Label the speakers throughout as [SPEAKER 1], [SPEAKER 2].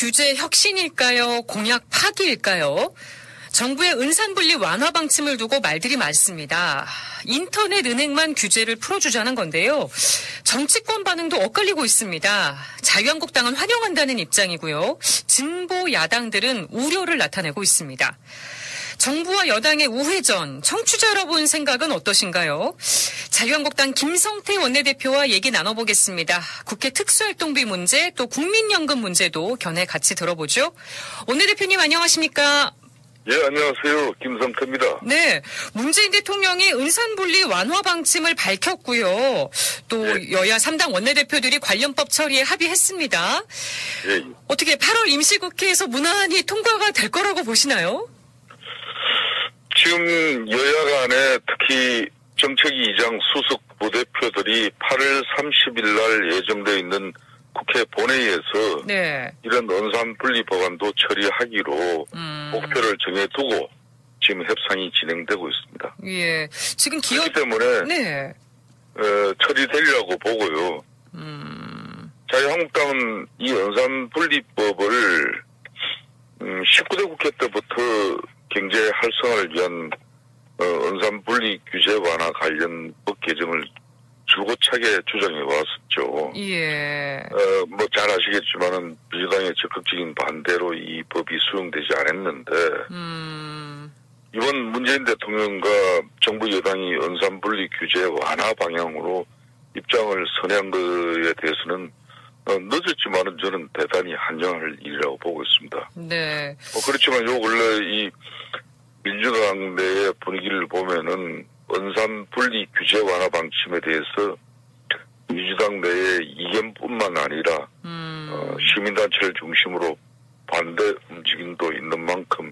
[SPEAKER 1] 규제 혁신일까요? 공약 파기일까요? 정부의 은산분리 완화 방침을 두고 말들이 많습니다. 인터넷 은행만 규제를 풀어주자는 건데요. 정치권 반응도 엇갈리고 있습니다. 자유한국당은 환영한다는 입장이고요. 진보 야당들은 우려를 나타내고 있습니다. 정부와 여당의 우회전, 청취자 여러분 생각은 어떠신가요? 자유한국당 김성태 원내대표와 얘기 나눠보겠습니다. 국회 특수활동비 문제, 또 국민연금 문제도 견해 같이 들어보죠. 원내대표님 안녕하십니까?
[SPEAKER 2] 예, 안녕하세요. 김성태입니다.
[SPEAKER 1] 네, 문재인 대통령이 은산분리 완화 방침을 밝혔고요. 또
[SPEAKER 2] 예.
[SPEAKER 1] 여야 3당 원내대표들이 관련법 처리에 합의했습니다.
[SPEAKER 2] 예.
[SPEAKER 1] 어떻게 8월 임시국회에서 무난히 통과가 될 거라고 보시나요?
[SPEAKER 2] 지금 여야 간에 특히 정책위 이장 수석 부대표들이 8월 30일 날 예정되어 있는 국회 본회의에서
[SPEAKER 1] 네.
[SPEAKER 2] 이런 은산분리 법안도 처리하기로 목표를 정해두고 지금 협상이 진행되고 있습니다.
[SPEAKER 1] 예. 지금 기업
[SPEAKER 2] 그렇기 때문에
[SPEAKER 1] 네.
[SPEAKER 2] 처리되리라고 보고요. 자유한국당은 이 은산분리법을 19대 국회 때부터 경제 활성화를 위한 은산분리 규제 완화 관련 법 개정을 줄고차게 주장해 왔었죠.
[SPEAKER 1] 예.
[SPEAKER 2] 뭐 잘 아시겠지만은 민주당의 적극적인 반대로 이 법이 수용되지 않았는데 이번 문재인 대통령과 정부 여당이 은산분리 규제 완화 방향으로 입장을 선회한 것에 대해서는 늦었지만은 저는 대단히 환영할 일이라고 보고 있습니다.
[SPEAKER 1] 네.
[SPEAKER 2] 그렇지만 요 원래 이 민주당 내의 분위기를 보면은 은산분리 규제 완화 방침에 대해서 민주당 내의 이견뿐만 아니라 시민단체를 중심으로 반대 움직임도 있는 만큼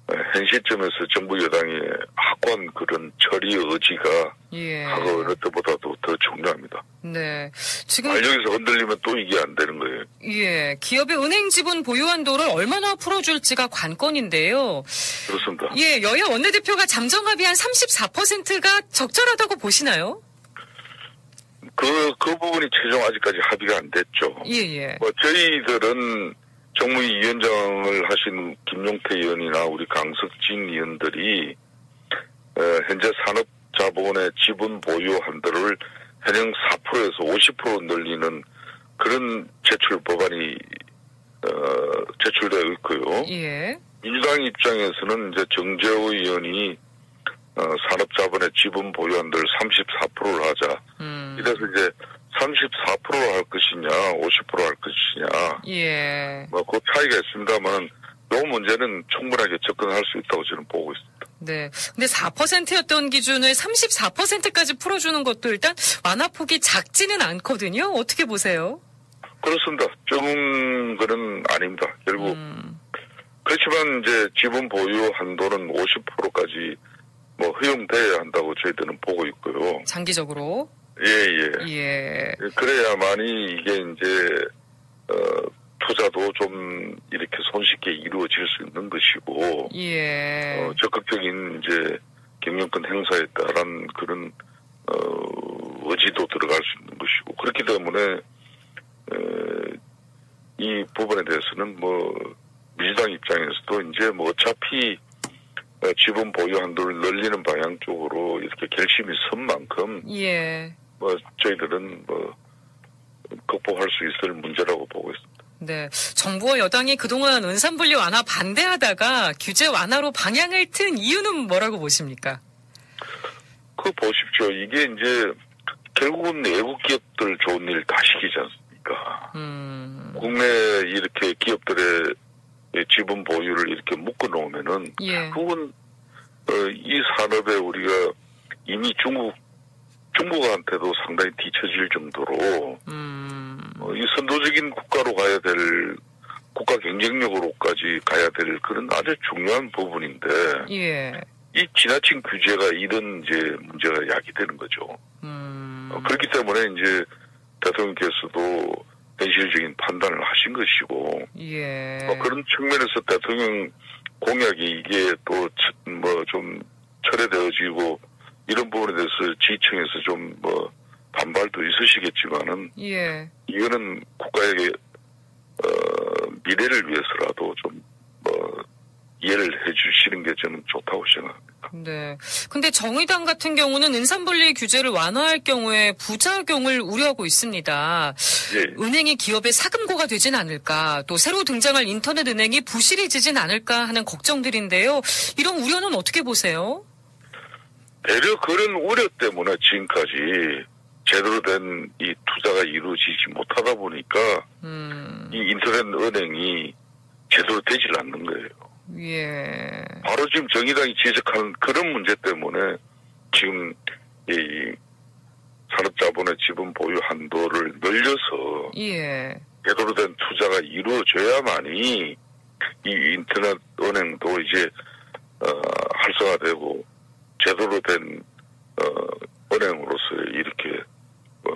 [SPEAKER 2] 현 시점에서 정부 여당의 확고한 그런 처리 의지가
[SPEAKER 1] 예.
[SPEAKER 2] 과거 어느 때보다도 더 중요합니다.
[SPEAKER 1] 네. 지금
[SPEAKER 2] 여기서 흔들리면 또 이게 안 되는 거예요.
[SPEAKER 1] 예. 기업의 은행 지분 보유 한도를 얼마나 풀어줄지가 관건인데요.
[SPEAKER 2] 그렇습니다.
[SPEAKER 1] 예. 여야 원내대표가 잠정 합의한 34%가 적절하다고 보시나요?
[SPEAKER 2] 그 부분이 최종 아직까지 합의가 안 됐죠.
[SPEAKER 1] 예.
[SPEAKER 2] 저희들은 정무위원장을 하신 김용태 의원이나 우리 강석진 의원들이 현재 산업자본의 지분 보유 한도를 현행 4%에서 50% 늘리는 그런 제출 법안이 제출되어 있고요.
[SPEAKER 1] 예.
[SPEAKER 2] 민주당 입장에서는 이제 정재호 의원이 산업자본의 지분 보유 한도를 34%를 하자. 이래서 이제 34%로 할 것이냐, 50% 할 것이냐.
[SPEAKER 1] 예.
[SPEAKER 2] 그 차이가 있습니다만, 이 문제는 충분하게 접근할 수 있다고 저는 보고 있습니다.
[SPEAKER 1] 네. 근데 4%였던 기준을 34%까지 풀어주는 것도 일단 완화폭이 작지는 않거든요. 어떻게 보세요?
[SPEAKER 2] 그렇습니다. 적은 거는 아닙니다. 결국. 그렇지만 이제 지분 보유 한도는 50%까지 허용돼야 한다고 저희들은 보고 있고요.
[SPEAKER 1] 장기적으로.
[SPEAKER 2] 예. 그래야만이 이게 이제 투자도 좀 이렇게 손쉽게 이루어질 수 있는 것이고,
[SPEAKER 1] 예.
[SPEAKER 2] 적극적인 이제 경영권 행사에 따른 그런 의지도 들어갈 수 있는 것이고, 그렇기 때문에 이 부분에 대해서는 민주당 입장에서도 이제 어차피 지분 보유 한도를 늘리는 방향 쪽으로 이렇게 결심이 선 만큼,
[SPEAKER 1] 예.
[SPEAKER 2] 저희들은 극복할 수 있을 문제라고 보고 있습니다.
[SPEAKER 1] 네. 정부와 여당이 그동안 은산분리 완화 반대하다가 규제 완화로 방향을 튼 이유는 뭐라고 보십니까?
[SPEAKER 2] 보십시오. 이게 이제 결국은 외국 기업들 좋은 일 다 시키지 않습니까? 국내 이렇게 기업들의 지분 보유를 이렇게 묶어 놓으면은
[SPEAKER 1] 예.
[SPEAKER 2] 결국은 이 산업에 우리가 이미 중국한테도 상당히 뒤처질 정도로 이 선도적인 국가로 가야 될 국가 경쟁력으로까지 가야 될 그런 아주 중요한 부분인데
[SPEAKER 1] 예.
[SPEAKER 2] 이 지나친 규제가 이런 이제 문제가 야기되는 거죠. 그렇기 때문에 이제 대통령께서도 현실적인 판단을 하신 것이고
[SPEAKER 1] 예.
[SPEAKER 2] 그런 측면에서 대통령 공약이 이게 또 좀 철회되어지고 이런 부분에 대해서 지청에서 좀 반발도 있으시겠지만은
[SPEAKER 1] 예.
[SPEAKER 2] 이거는 국가에게 미래를 위해서라도 좀 이해를 해주시는 게 저는 좋다고 생각합니다.
[SPEAKER 1] 네. 근데 정의당 같은 경우는 은산분리 규제를 완화할 경우에 부작용을 우려하고 있습니다.
[SPEAKER 2] 예.
[SPEAKER 1] 은행이 기업의 사금고가 되진 않을까, 또 새로 등장할 인터넷 은행이 부실해지진 않을까 하는 걱정들인데요. 이런 우려는 어떻게 보세요?
[SPEAKER 2] 대려 그런 우려 때문에 지금까지 제대로 된 이 투자가 이루어지지 못하다 보니까 이 인터넷 은행이 제대로 되질 않는 거예요.
[SPEAKER 1] 예.
[SPEAKER 2] 바로 지금 정의당이 지적하는 그런 문제 때문에 지금 이 산업자본의 지분 보유 한도를 늘려서
[SPEAKER 1] 예.
[SPEAKER 2] 제대로 된 투자가 이루어져야만이 이 인터넷 은행도 이제 활성화되고 제대로 된 은행으로서 이렇게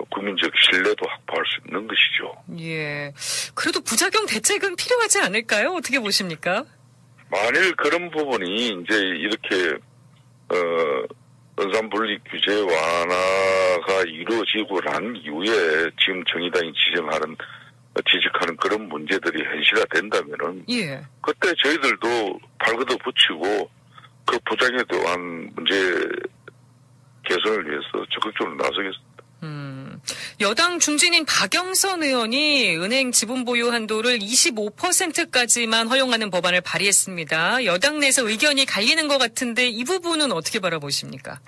[SPEAKER 2] 국민적 신뢰도 확보할 수 있는 것이죠.
[SPEAKER 1] 예. 그래도 부작용 대책은 필요하지 않을까요? 어떻게 보십니까?
[SPEAKER 2] 만일 그런 부분이 이제 이렇게 은산분리 규제 완화가 이루어지고 난 이후에 지금 정의당이 지적하는 그런 문제들이 현실화 된다면은
[SPEAKER 1] 예.
[SPEAKER 2] 그때 저희들도 발걷어 붙이고 그 부작용에 대한 문제 개선을 위해서 적극적으로 나서겠습니다.
[SPEAKER 1] 여당 중진인 박영선 의원이 은행 지분 보유 한도를 25%까지만 허용하는 법안을 발의했습니다. 여당 내에서 의견이 갈리는 것 같은데 이 부분은 어떻게 바라보십니까?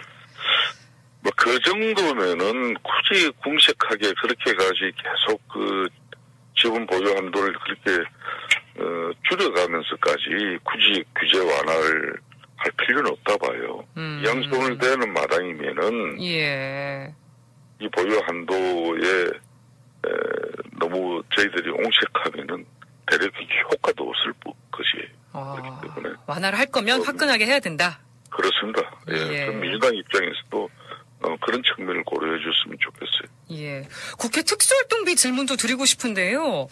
[SPEAKER 2] 그 정도면은 굳이 궁색하게 그렇게까지 계속 그 지분 보유 한도를 그렇게 줄여가면서까지 굳이 규제 완화를 할 필요는 없다 봐요. 양손을 대는 마당이면은
[SPEAKER 1] 예.
[SPEAKER 2] 이 보유 한도에 너무 저희들이 옹색하면은 대략 효과도 없을 것이에요. 그렇기 때문에
[SPEAKER 1] 완화를 할 거면 화끈하게 해야 된다.
[SPEAKER 2] 그렇습니다. 예. 민주당 입장에서도 그런 측면을 고려해 줬으면 좋겠어요.
[SPEAKER 1] 예. 국회 특수활동비 질문도 드리고 싶은데요.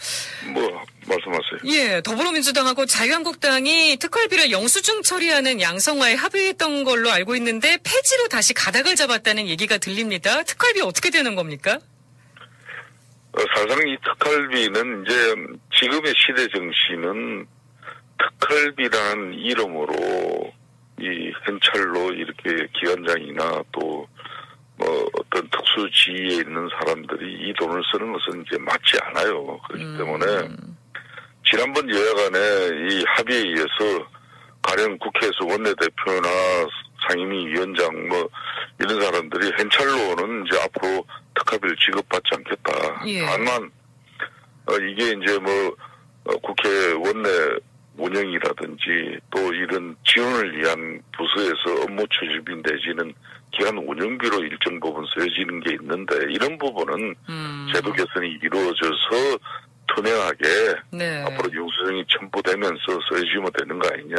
[SPEAKER 2] 말씀하세요.
[SPEAKER 1] 예. 더불어민주당하고 자유한국당이 특활비를 영수증 처리하는 양성화에 합의했던 걸로 알고 있는데 폐지로 다시 가닥을 잡았다는 얘기가 들립니다. 특활비 어떻게 되는 겁니까?
[SPEAKER 2] 사실상 이 특활비는 이제 지금의 시대 정신은 특활비라는 이름으로 이 현찰로 이렇게 기관장이나 또 어떤 특수 지위에 있는 사람들이 이 돈을 쓰는 것은 이제 맞지 않아요. 그렇기 때문에 지난번 여야 간의 이 합의에 의해서 가령 국회에서 원내대표나 상임위 위원장 이런 사람들이 현찰로는 이제 앞으로 특활비를 지급받지 않겠다.
[SPEAKER 1] 예.
[SPEAKER 2] 다만 이게 이제 국회 원내 운영이라든지 또 이런 지원을 위한 부서에서 업무 추진비 내지는 기관 운영비로 일정 부분 쓰여지는 게 있는데 이런 부분은 제도 개선이 이루어져서 투명하게
[SPEAKER 1] 네.
[SPEAKER 2] 앞으로 영수증이 첨부되면서 쓰여지면 되는 거 아니냐.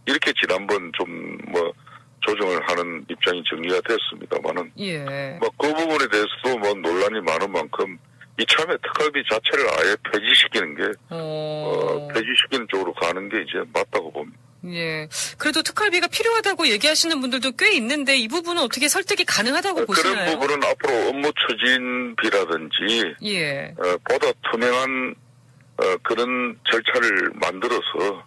[SPEAKER 2] 이렇게 지난번 좀 조정을 하는 입장이 정리가 됐습니다만은
[SPEAKER 1] 예.
[SPEAKER 2] 그 부분에 대해서도 논란이 많은 만큼 이참에 특활비 자체를 아예 폐지시키는 게 폐지시키는 쪽으로 가는 게 이제 맞다고 봅니다.
[SPEAKER 1] 예. 그래도 특활비가 필요하다고 얘기하시는 분들도 꽤 있는데 이 부분은 어떻게 설득이 가능하다고 보시나요?
[SPEAKER 2] 그런 부분은 앞으로 업무 추진비라든지
[SPEAKER 1] 예.
[SPEAKER 2] 보다 투명한 그런 절차를 만들어서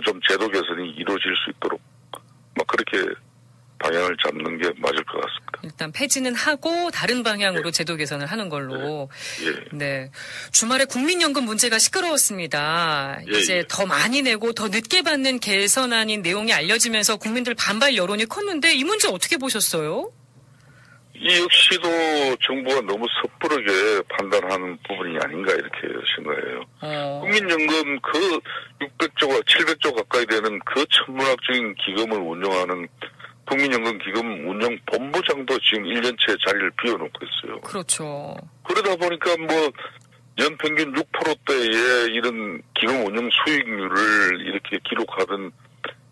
[SPEAKER 2] 좀 제도 개선이 이루어질 수 있도록 그렇게 방향을 잡는 게 맞을 것 같습니다.
[SPEAKER 1] 일단 폐지는 하고 다른 방향으로 제도 개선을 하는 걸로. 네. 주말에 국민연금 문제가 시끄러웠습니다. 이제 더 많이 내고 더 늦게 받는 개선안인 내용이 알려지면서 국민들 반발 여론이 컸는데 이 문제 어떻게 보셨어요?
[SPEAKER 2] 이 역시도 정부가 너무 섣부르게 판단하는 부분이 아닌가 이렇게 생각해요. 국민연금 그 600조가 700조 가까이 되는 그 천문학적인 기금을 운영하는 국민연금 기금 운영 본부장도 지금 1년째 자리를 비워놓고 있어요.
[SPEAKER 1] 그렇죠.
[SPEAKER 2] 그러다 보니까 연평균 6%대의 이런 기금 운영 수익률을 이렇게 기록하던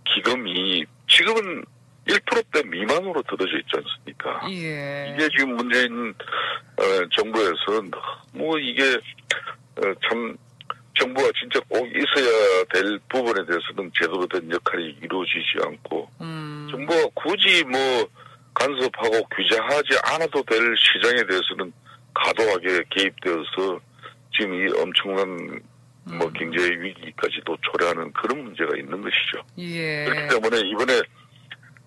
[SPEAKER 2] 기금이 지금은 1%대 미만으로 떨어져 있지 않습니까?
[SPEAKER 1] 예.
[SPEAKER 2] 이게 지금 문재인 정부에서 이게 참 정부가 진짜 꼭 있어야 될 부분에 대해서는 제대로 된 역할이 이루어지지 않고 정부가 굳이 간섭하고 규제하지 않아도 될 시장에 대해서는 과도하게 개입되어서 지금 이 엄청난 뭐 경제 위기까지도 초래하는 그런 문제가 있는 것이죠.
[SPEAKER 1] 예.
[SPEAKER 2] 그렇기 때문에 이번에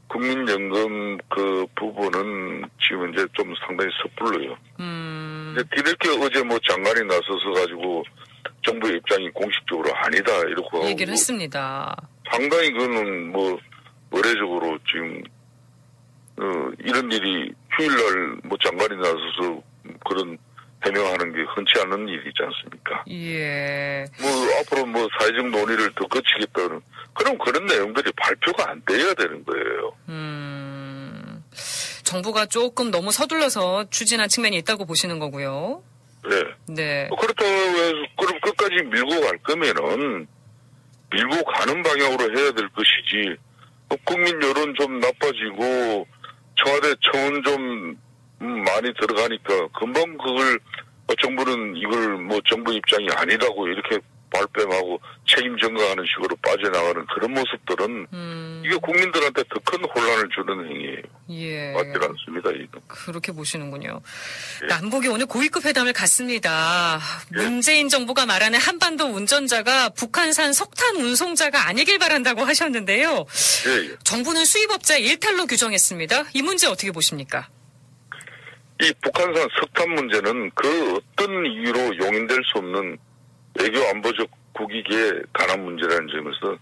[SPEAKER 2] 국민연금 그 부분은 지금 이제 좀 상당히 섣불러요. 뒤늦게 어제 뭐 장관이 나서서 가지고 정부의 입장이 공식적으로 아니다 이렇게
[SPEAKER 1] 얘기를 했습니다.
[SPEAKER 2] 상당히 그거는 뭐 의례적으로 지금 이런 일이 휴일날 뭐 장관이 나서서 그런 해명하는 게 흔치 않은 일이지 않습니까?
[SPEAKER 1] 예.
[SPEAKER 2] 뭐 앞으로 뭐 사회적 논의를 더 거치겠다는 그럼 그런 내용들이 발표가 안 돼야 되는 거예요.
[SPEAKER 1] 정부가 조금 너무 서둘러서 추진한 측면이 있다고 보시는 거고요.
[SPEAKER 2] 네.
[SPEAKER 1] 네.
[SPEAKER 2] 그렇다고 해서 그럼 끝까지 밀고 갈 거면은 밀고 가는 방향으로 해야 될 것이지 국민 여론 좀 나빠지고 청와대 청원 좀 많이 들어가니까 금방 그걸 정부는 이걸 뭐 정부 입장이 아니라고 이렇게 발뺌하고 책임 전가하는 식으로 빠져나가는 그런 모습들은 이게 국민들한테 더 큰 혼란을 주는 행위예요.
[SPEAKER 1] 예.
[SPEAKER 2] 맞지 않습니다. 이거.
[SPEAKER 1] 그렇게 보시는군요.
[SPEAKER 2] 예.
[SPEAKER 1] 남북이 오늘 고위급 회담을 갖습니다.
[SPEAKER 2] 예.
[SPEAKER 1] 문재인 정부가 말하는 한반도 운전자가 북한산 석탄 운송자가 아니길 바란다고 하셨는데요.
[SPEAKER 2] 예.
[SPEAKER 1] 정부는 수입업자 일탈로 규정했습니다. 이 문제 어떻게 보십니까?
[SPEAKER 2] 이 북한산 석탄 문제는 그 어떤 이유로 용인될 수 없는 외교 안보적 국익에 관한 문제라는 점에서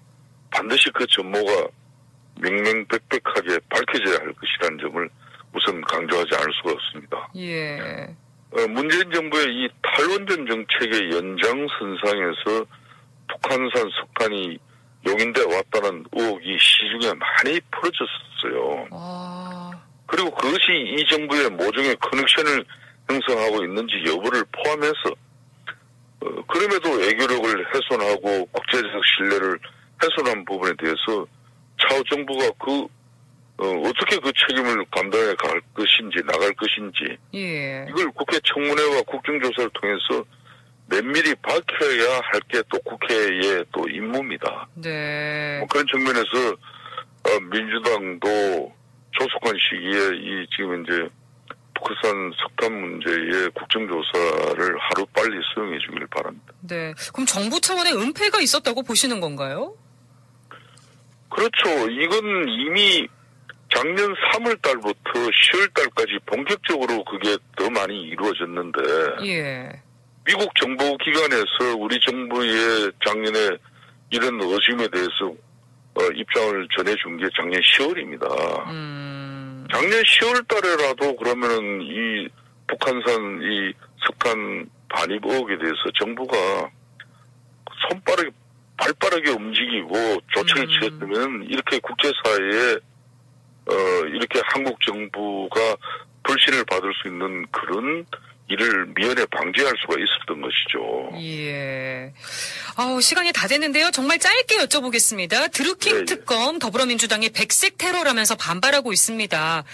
[SPEAKER 2] 반드시 그 전모가 명명백백하게 밝혀져야 할 것이라는 점을 우선 강조하지 않을 수가 없습니다.
[SPEAKER 1] 예.
[SPEAKER 2] 문재인 정부의 이 탈원전 정책의 연장선상에서 북한산 석탄이 용인돼 왔다는 의혹이 시중에 많이 풀어졌어요. 그리고 그것이 이 정부의 모종의 커넥션을 형성하고 있는지 여부를 포함해서 그럼에도 외교력을 훼손하고 국제적 신뢰를 훼손한 부분에 대해서 차후 정부가 어떻게 그 책임을 감당해 갈 것인지 나갈 것인지
[SPEAKER 1] 예.
[SPEAKER 2] 이걸 국회 청문회와 국정조사를 통해서 면밀히 밝혀야 할 게 또 국회의 또 임무입니다.
[SPEAKER 1] 네.
[SPEAKER 2] 뭐 그런 측면에서 민주당도 조속한 시기에 이 지금 이제 북한산 석탄 문제의 국정조사를 하루 빨리 수용해 주길 바랍니다.
[SPEAKER 1] 네. 그럼 정부 차원의 은폐가 있었다고 보시는 건가요?
[SPEAKER 2] 그렇죠. 이건 이미 작년 3월 달부터 10월 달까지 본격적으로 그게 더 많이 이루어졌는데
[SPEAKER 1] 예.
[SPEAKER 2] 미국 정보 기관에서 우리 정부의 작년에 이런 의심에 대해서 입장을 전해준 게 작년 10월입니다. 작년 10월 달에라도 그러면은 이 북한산 이 석탄 반입 의혹에 대해서 정부가 발빠르게 움직이고 조치를 취했으면 이렇게 국제사회에 이렇게 한국 정부가 불신을 받을 수 있는 그런 일을 미연에 방지할 수가 있었던 것이죠.
[SPEAKER 1] 예. 시간이 다 됐는데요. 정말 짧게 여쭤보겠습니다. 드루킹
[SPEAKER 2] 네,
[SPEAKER 1] 특검 더불어민주당이 백색 테러라면서 반발하고 있습니다.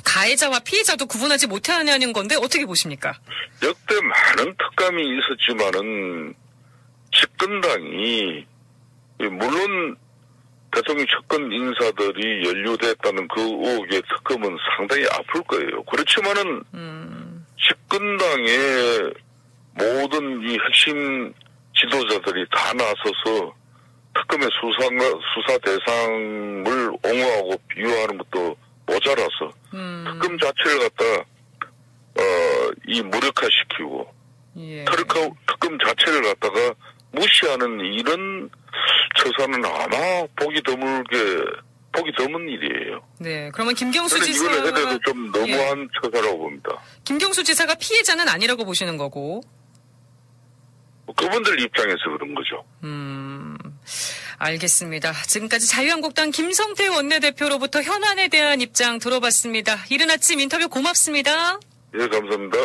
[SPEAKER 1] 가해자와 피해자도 구분하지 못하냐는 건데 어떻게 보십니까?
[SPEAKER 2] 역대 많은 특감이 있었지만은 집권당이 물론 대통령 측근 인사들이 연루됐다는 그 의혹의 특검은 상당히 아플 거예요. 그렇지만은 집권당의 모든 이 핵심 지도자들이 다 나서서 특검의 수사 대상을 옹호하고 비유하는 것도 모자라서 특검 자체를 갖다 이 무력화시키고
[SPEAKER 1] 예.
[SPEAKER 2] 특검 자체를 갖다가 무시하는 이런 처사는 아마 보기 드문 일이에요.
[SPEAKER 1] 네, 그러면 김경수 지사
[SPEAKER 2] 이거는 해도 좀 너무한 처사라고 봅니다.
[SPEAKER 1] 김경수 지사가 피해자는 아니라고 보시는 거고.
[SPEAKER 2] 그분들 입장에서 그런 거죠.
[SPEAKER 1] 알겠습니다. 지금까지 자유한국당 김성태 원내대표로부터 현안에 대한 입장 들어봤습니다. 이른 아침 인터뷰 고맙습니다.
[SPEAKER 2] 예, 감사합니다.